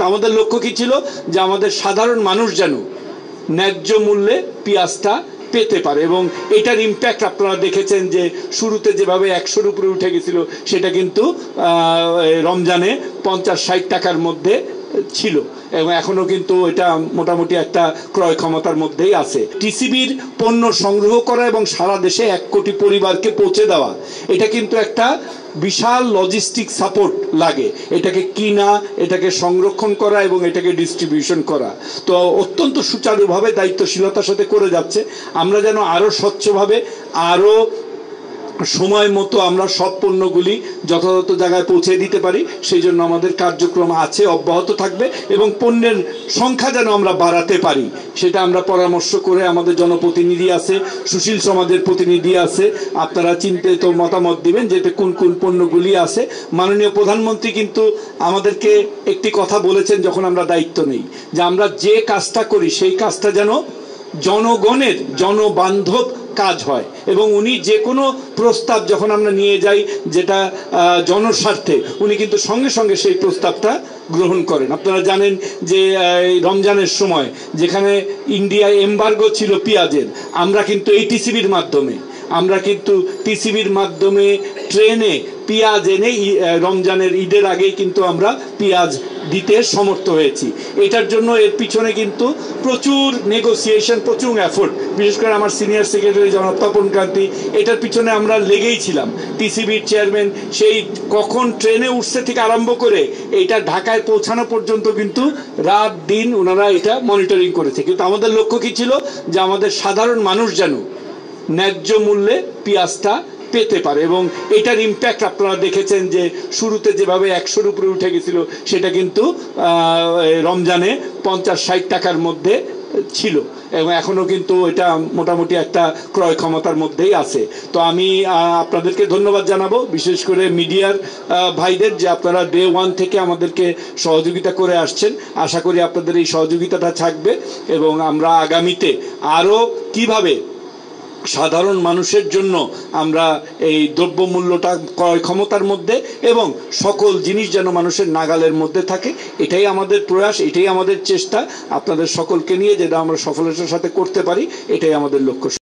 আমাদের লক্ষ্য কি ছিল যে আমাদের সাধারণ মানুষ যেন ন্যায্য মূল্যে পেঁয়াজটা পেতে পারে, এবং এটার ইম্প্যাক্ট আপনারা দেখেছেন যে শুরুতে যেভাবে 100-র উপরে উঠে গেছিল সেটা কিন্তু রমজানে 50-60 টাকার মধ্যে ছিল, এবং এখনো কিন্তু এটা মোটামুটি একটা ক্রয় ক্ষমতার মধ্যেই আছে। টিসিবির পণ্য সংগ্রহ করা এবং সারা দেশে 1 কোটি পরিবারকে পৌঁছে দেওয়া, এটা কিন্তু একটা বিশাল লজিস্টিক সাপোর্ট লাগে। এটাকে কিনা, এটাকে সংরক্ষণ করা এবং এটাকে ডিস্ট্রিবিউশন করা তো অত্যন্ত সুচারুভাবে দায়িত্বশীলতার সাথে করে যাচ্ছে। আমরা যেন আরও স্বচ্ছভাবে, আরও সময় মতো আমরা সব পণ্যগুলি যথাযথ জায়গায় পৌঁছে দিতে পারি, সেই জন্য আমাদের কার্যক্রম আছে, অব্যাহত থাকবে, এবং পণ্যের সংখ্যা যেন আমরা বাড়াতে পারি সেটা আমরা পরামর্শ করে, আমাদের জনপ্রতিনিধি আছে, সুশীল সমাজের প্রতিনিধি আছে, আপনারা চিন্তিত মতামত দিবেন যে কোন কোন পণ্যগুলি আছে। মাননীয় প্রধানমন্ত্রী কিন্তু আমাদেরকে একটি কথা বলেছেন যখন আমরা দায়িত্ব নেই, যে আমরা যে কাজটা করি সেই কাজটা যেন জনগণের জনবান্ধব কাজ হয়, এবং উনি যে কোনো প্রস্তাব যখন আমরা নিয়ে যাই যেটা জনস্বার্থে, উনি কিন্তু সঙ্গে সঙ্গে সেই প্রস্তাবটা গ্রহণ করেন। আপনারা জানেন যে রমজানের সময় যেখানে ইন্ডিয়ায় এমবার্গো ছিল পেঁয়াজের, আমরা কিন্তু এই টিসিবির মাধ্যমে ট্রেনে পেঁয়াজ এনে রমজানের ঈদের আগেই কিন্তু আমরা পেঁয়াজ দিতে সমর্থ হয়েছি। এটার জন্য এর পিছনে কিন্তু প্রচুর নেগোসিয়েশন, প্রচুর এফোর্ট, বিশেষ করে আমার সিনিয়র সেক্রেটারি জনাব তপন কান্তি, এটার পিছনে আমরা লেগেই ছিলাম। টিসিবির চেয়ারম্যান সেই কখন ট্রেনে উঠছে থেকে আরম্ভ করে এটা ঢাকায় পৌঁছানো পর্যন্ত কিন্তু রাত দিন ওনারা এটা মনিটরিং করেছে। কিন্তু আমাদের লক্ষ্য কি ছিল যে আমাদের সাধারণ মানুষ যেন ন্যায্য মূল্যে পেঁয়াজটা পেতে পারে, এবং এটার ইম্প্যাক্ট আপনারা দেখেছেন যে শুরুতে যেভাবে 100-র উপরে উঠে গেছিল সেটা কিন্তু রমজানে 50-60 টাকার মধ্যে ছিল, এবং এখনো কিন্তু এটা মোটামুটি একটা ক্রয় ক্ষমতার মধ্যেই আছে। তো আমি আপনাদেরকে ধন্যবাদ জানাবো, বিশেষ করে মিডিয়ার ভাইদের, যে আপনারা ডে 1 থেকে আমাদেরকে সহযোগিতা করে আসছেন। আশা করি আপনাদের এই সহযোগিতাটা থাকবে, এবং আমরা আগামীতে আরও কিভাবে সাধারণ মানুষের জন্য আমরা এই দ্রব্যমূল্যটা ক্রয় ক্ষমতার মধ্যে এবং সকল জিনিস যেন মানুষের নাগালের মধ্যে থাকে, এটাই আমাদের প্রয়াস, এটাই আমাদের চেষ্টা। আপনাদের সকলকে নিয়ে যেটা আমরা সফলতার সাথে করতে পারি, এটাই আমাদের লক্ষ্য।